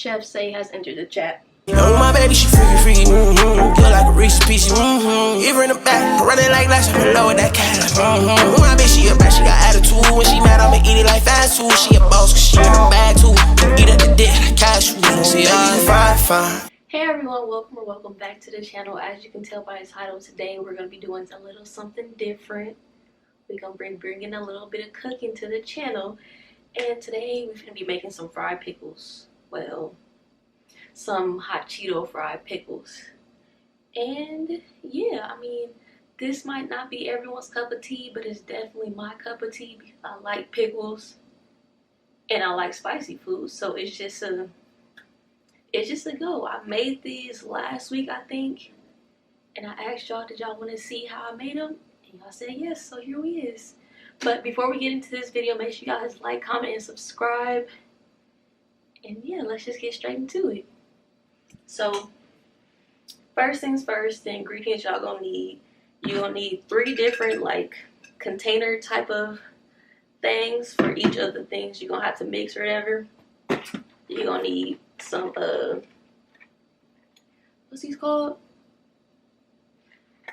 Chef Say has entered the chat. You know my baby, she freaky, feel like a Reese's Pieces, Even in the back, running like last time, low with that cash, My bitch, she a bad, she got attitude. When she mad, I'ma eat it like fast food. She a boss, cause she in the bag too. Eat up the dick like cash food. See, fine. Hey everyone, welcome back to the channel. As you can tell by the title, today we're going to be doing a little something different. We're going to bring in a little bit of cooking to the channel. And today we're going to be making some fried pickles. Well, some hot Cheeto fried pickles. And yeah, I mean, this might not be everyone's cup of tea, but it's definitely my cup of tea because I like pickles and I like spicy food. So it's just a go. I made these last week, I think, and I asked y'all, did y'all want to see how I made them? And y'all said yes, so here we is. But before we get into this video, make sure you guys like, comment, and subscribe. And yeah, let's just get straight into it. So, first things first, the ingredients y'all gonna need. You're gonna need 3 different like container type of things for each of the things you're gonna have to mix or whatever. You're gonna need some what's these called?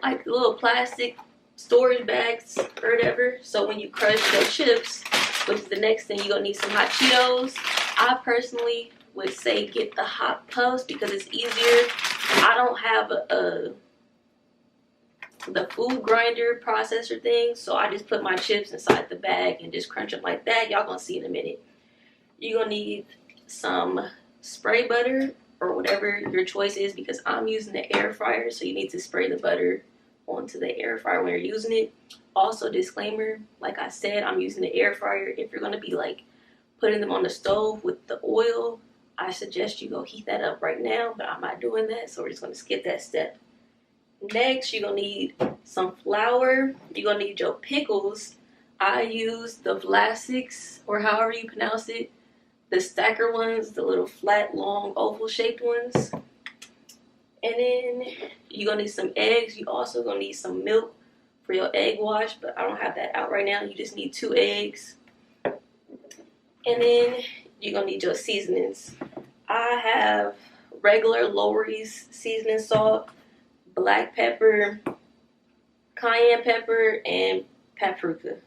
Like little plastic storage bags or whatever. So when you crush your chips, which is the next thing, you're gonna need some hot Cheetos. I personally would say get the hot puffs because it's easier. I don't have the food grinder processor thing, so I just put my chips inside the bag and just crunch them like that. Y'all gonna see in a minute. You're gonna need some spray butter or whatever your choice is because I'm using the air fryer, so you need to spray the butter onto the air fryer when you're using it. Also, disclaimer, like I said, I'm using the air fryer. If you're gonna be like putting them on the stove with the oil, I suggest you go heat that up right now, but I'm not doing that, so we're just gonna skip that step. Next, you're gonna need some flour. You're gonna need your pickles. I use the Vlasics, or however you pronounce it, the stacker ones, the little flat, long, oval shaped ones. And then you're gonna need some eggs. You also gonna need some milk for your egg wash, but I don't have that out right now. You just need 2 eggs. And then you're gonna need your seasonings. I have regular Lowry's seasoning salt, black pepper, cayenne pepper, and paprika.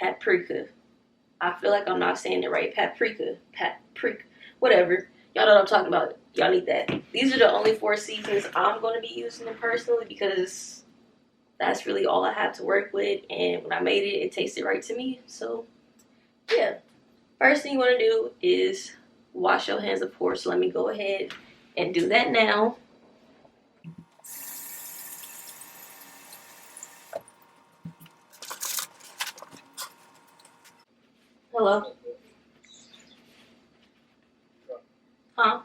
I feel like I'm not saying it right. Paprika, whatever. Y'all know what I'm talking about. Y'all need that. These are the only 4 seasonings I'm going to be using them personally because that's really all I have to work with. And when I made it, it tasted right to me. So, yeah. First thing you want to do is wash your hands, of course. So let me go ahead and do that now. Hello? Huh?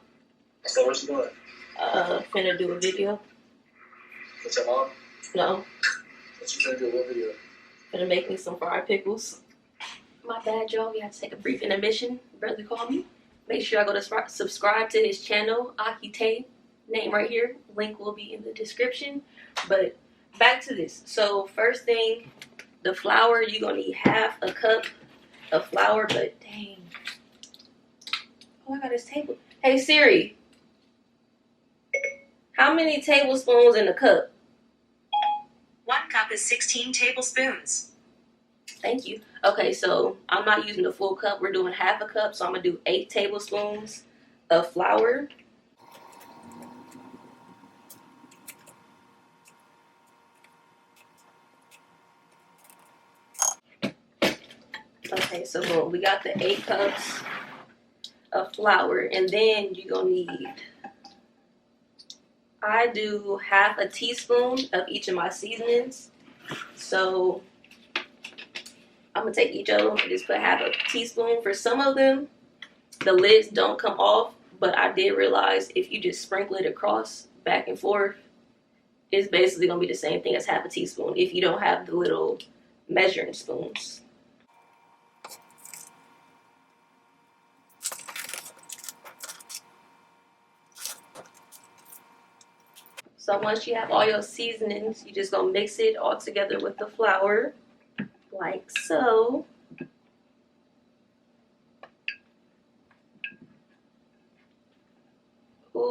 So what you doing? Finna do a video. With your mom? No. What you finna do? What video? Finna make me some fried pickles. My bad, y'all. We had to take a brief intermission. Brother called me. Make sure I go to subscribe to his channel, Akite. Name right here. Link will be in the description. But back to this. So first thing, the flour. You're gonna need half a cup of flour. But dang. Oh, I got this table. Hey Siri. How many tablespoons in a cup? 1 cup is 16 tablespoons. Thank you. Okay, so I'm not using the full cup. We're doing half a cup, so I'm going to do 8 tablespoons of flour. Okay, so boom, we got the 8 cups of flour, and then you're going to need, I do half a teaspoon of each of my seasonings. So I'm going to take each of them and just put half a teaspoon. For some of them, the lids don't come off, but I did realize if you just sprinkle it across back and forth, it's basically going to be the same thing as half a teaspoon if you don't have the little measuring spoons. So once you have all your seasonings, you just gonna mix it all together with the flour, like so.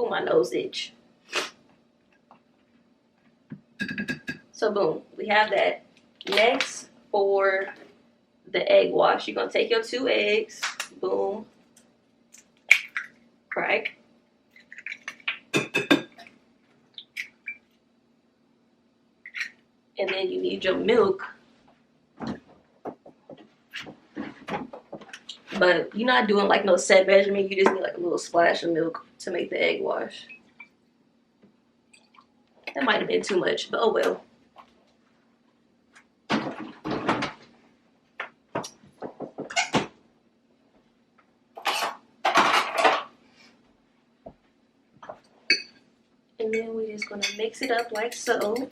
Oh, my nose itch. So boom, we have that. Next, for the egg wash, you're gonna take your 2 eggs, boom, crack. And then you need your milk. But you're not doing like no set measurement, you just need like a little splash of milk to make the egg wash. That might have been too much, but oh well. And then we're just gonna mix it up like so.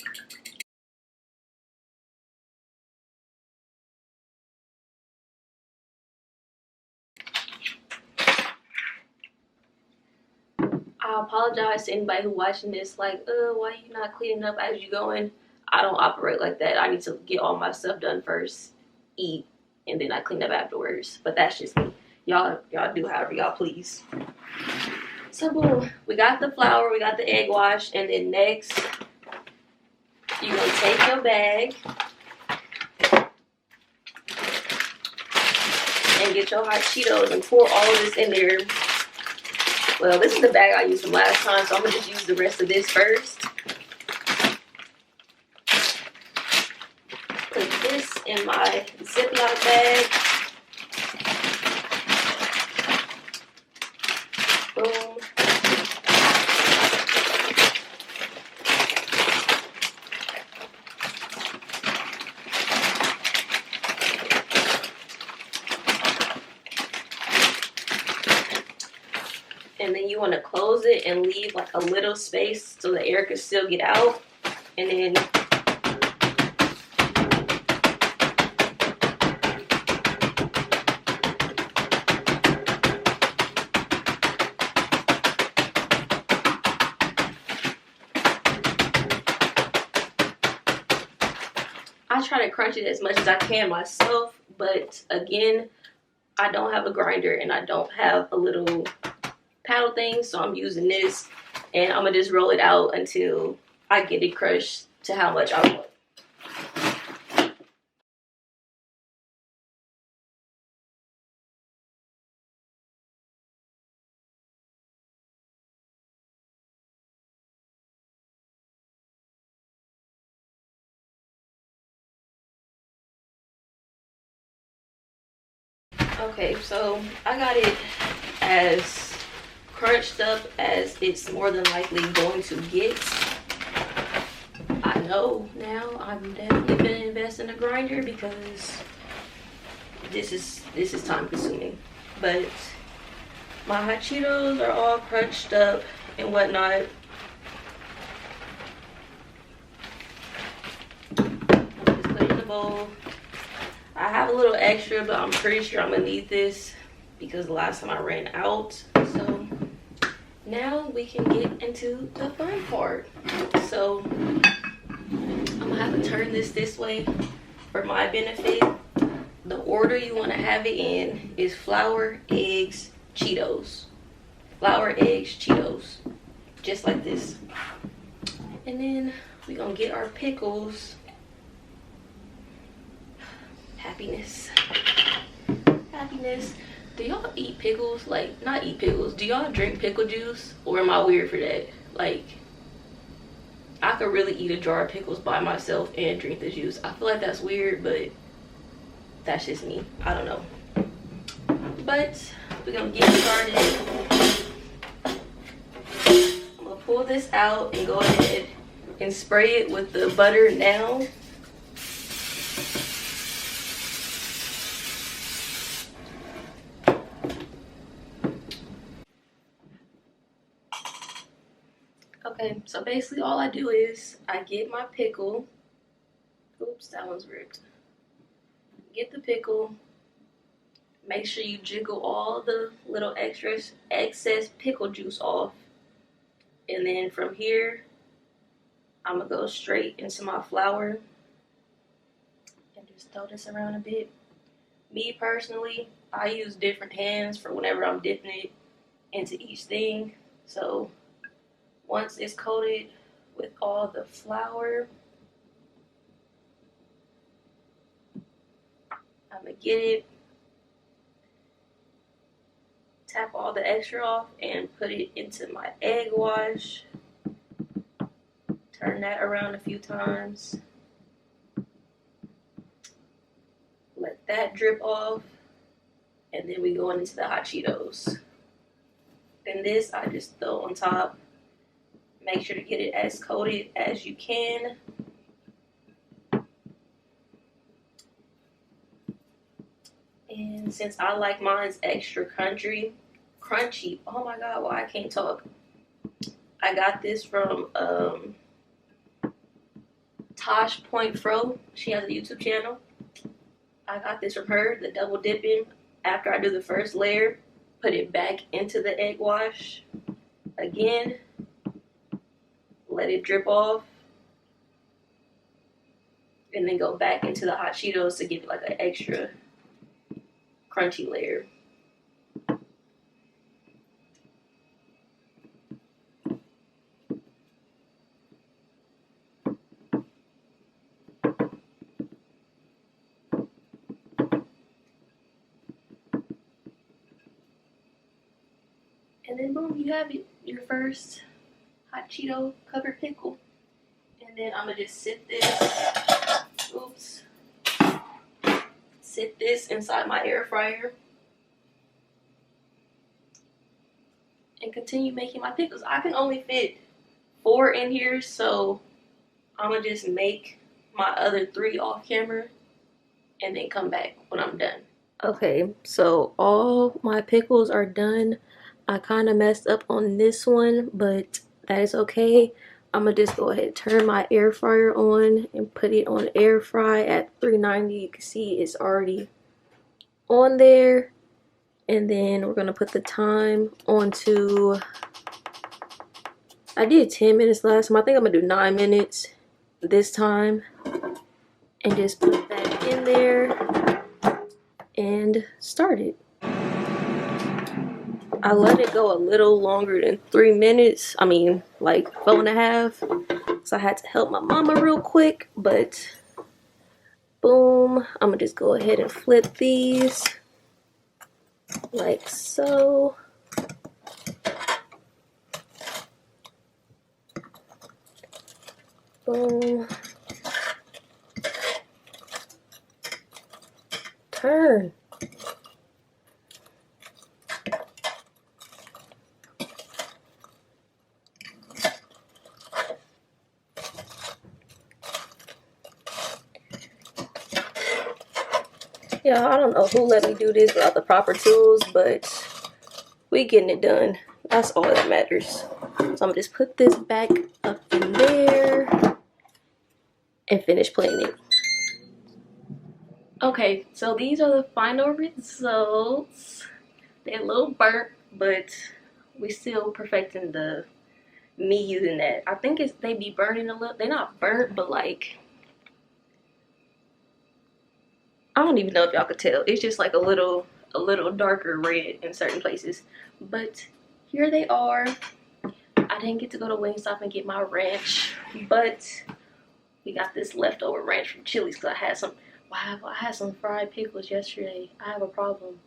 I apologize to anybody who watching this, like, why you not cleaning up as you going? I don't operate like that. I need to get all my stuff done first, eat, and then I clean up afterwards. But that's just me. Y'all do however y'all please. So boom, we got the flour, we got the egg wash, and then next, you're gonna take your bag and get your hot Cheetos and pour all of this in there. Well, this is the bag I used from last time, so I'm gonna just use the rest of this first. Put this in my Ziploc bag. Boom. And then you want to close it and leave like a little space so the air can still get out. And then I try to crunch it as much as I can myself, but again, I don't have a grinder and I don't have a little paddle thing, so I'm using this, and I'm gonna just roll it out until I get it crushed to how much I want. Okay, so I got it as crunched up as it's more than likely going to get. I know now I'm definitely gonna invest in a grinder because this is time consuming. But my hot Cheetos are all crunched up and whatnot. Just put it in the bowl. I have a little extra, but I'm pretty sure I'm gonna need this because the last time I ran out. So now we can get into the fun part. So I'm gonna have to turn this way for my benefit. The order you want to have it in is flour, eggs, Cheetos. Flour, eggs, Cheetos. Just like this. And then we're gonna get our pickles. Happiness. Happiness. Do y'all eat pickles? Like, not eat pickles. Do y'all drink pickle juice? Or am I weird for that? Like, I could really eat a jar of pickles by myself and drink the juice. I feel like that's weird, but that's just me. I don't know. But we're gonna get started. I'm gonna pull this out and go ahead and spray it with the butter now. Okay, so basically all I do is I get my pickle. Oops, that one's ripped. Get the pickle. Make sure you jiggle all the little excess pickle juice off. And then from here, I'm gonna go straight into my flour and just throw this around a bit. Me personally, I use different hands for whenever I'm dipping it into each thing. So Once it's coated with all the flour, I'm gonna get it, tap all the extra off, and put it into my egg wash. Turn that around a few times. Let that drip off. And then we go into the hot Cheetos. And this I just throw on top. Make sure to get it as coated as you can. And since I like mine's extra crunchy, oh my god, why I can't talk. I got this from Tosh Point Fro. She has a YouTube channel. I got this from her, the double dipping. After I do the first layer, put it back into the egg wash again. Let it drip off. And then go back into the hot Cheetos to give it like an extra crunchy layer. And then boom, you have it, your first hot Cheeto covered pickle. And then I'm gonna just sit this inside my air fryer and continue making my pickles. I can only fit 4 in here, so I'm gonna just make my other 3 off camera and then come back when I'm done. Okay, so all my pickles are done. I kind of messed up on this one, but that is okay. I'm gonna just go ahead and turn my air fryer on and put it on air fry at 390. You can see it's already on there. And then we're gonna put the time onto, I did 10 minutes last time. I think I'm gonna do 9 minutes this time. And just put that in there and start it. I let it go a little longer than 3 minutes. I mean, like 4.5. So I had to help my mama real quick, but boom. I'm gonna just go ahead and flip these like so. Boom. Turn. Yeah, I don't know who let me do this without the proper tools, but we getting it done. That's all that matters. So I'm gonna just put this back up in there and finish playing it. Okay, so these are the final results. They're a little burnt, but we still perfecting me using that. I think they be burning a little. They're not burnt, but like, I don't even know if y'all could tell. It's just like a little darker red in certain places. But here they are. I didn't get to go to Wingstop and get my ranch, but we got this leftover ranch from Chili's because I had some. Wow, I had some fried pickles yesterday. I have a problem.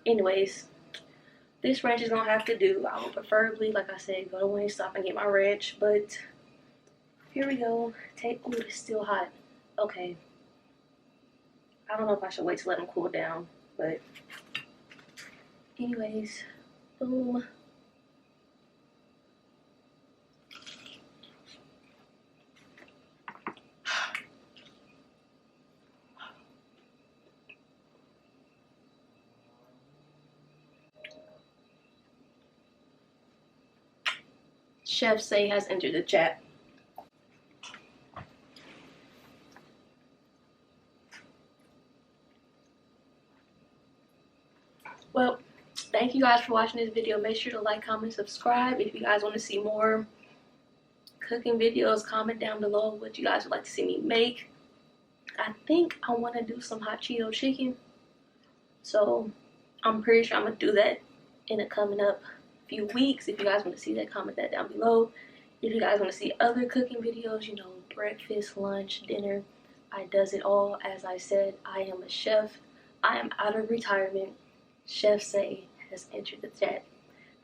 Anyways, this ranch is gonna have to do. I would preferably, like I said, go to Wingstop and get my ranch, but here we go. Ooh, it's still hot. Okay. I don't know if I should wait to let them cool down, but anyways, boom. Chef Say has entered the chat. Well, thank you guys for watching this video. Make sure to like, comment, subscribe. If you guys want to see more cooking videos, comment down below what you guys would like to see me make. I think I want to do some hot Cheeto chicken. So I'm pretty sure I'm going to do that in a coming up few weeks. If you guys want to see that, comment that down below. If you guys want to see other cooking videos, you know, breakfast, lunch, dinner, I does it all. As I said, I am a chef. I am out of retirement. Chef Say has entered the chat.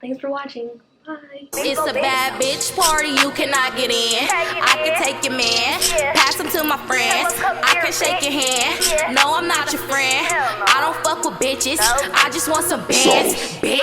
Thanks for watching. Bye. It's a bad bitch party, you cannot get in. I can take your man, pass him to my friends. I can shake your hand. No, I'm not your friend. I don't fuck with bitches. I just want some bands, bitch.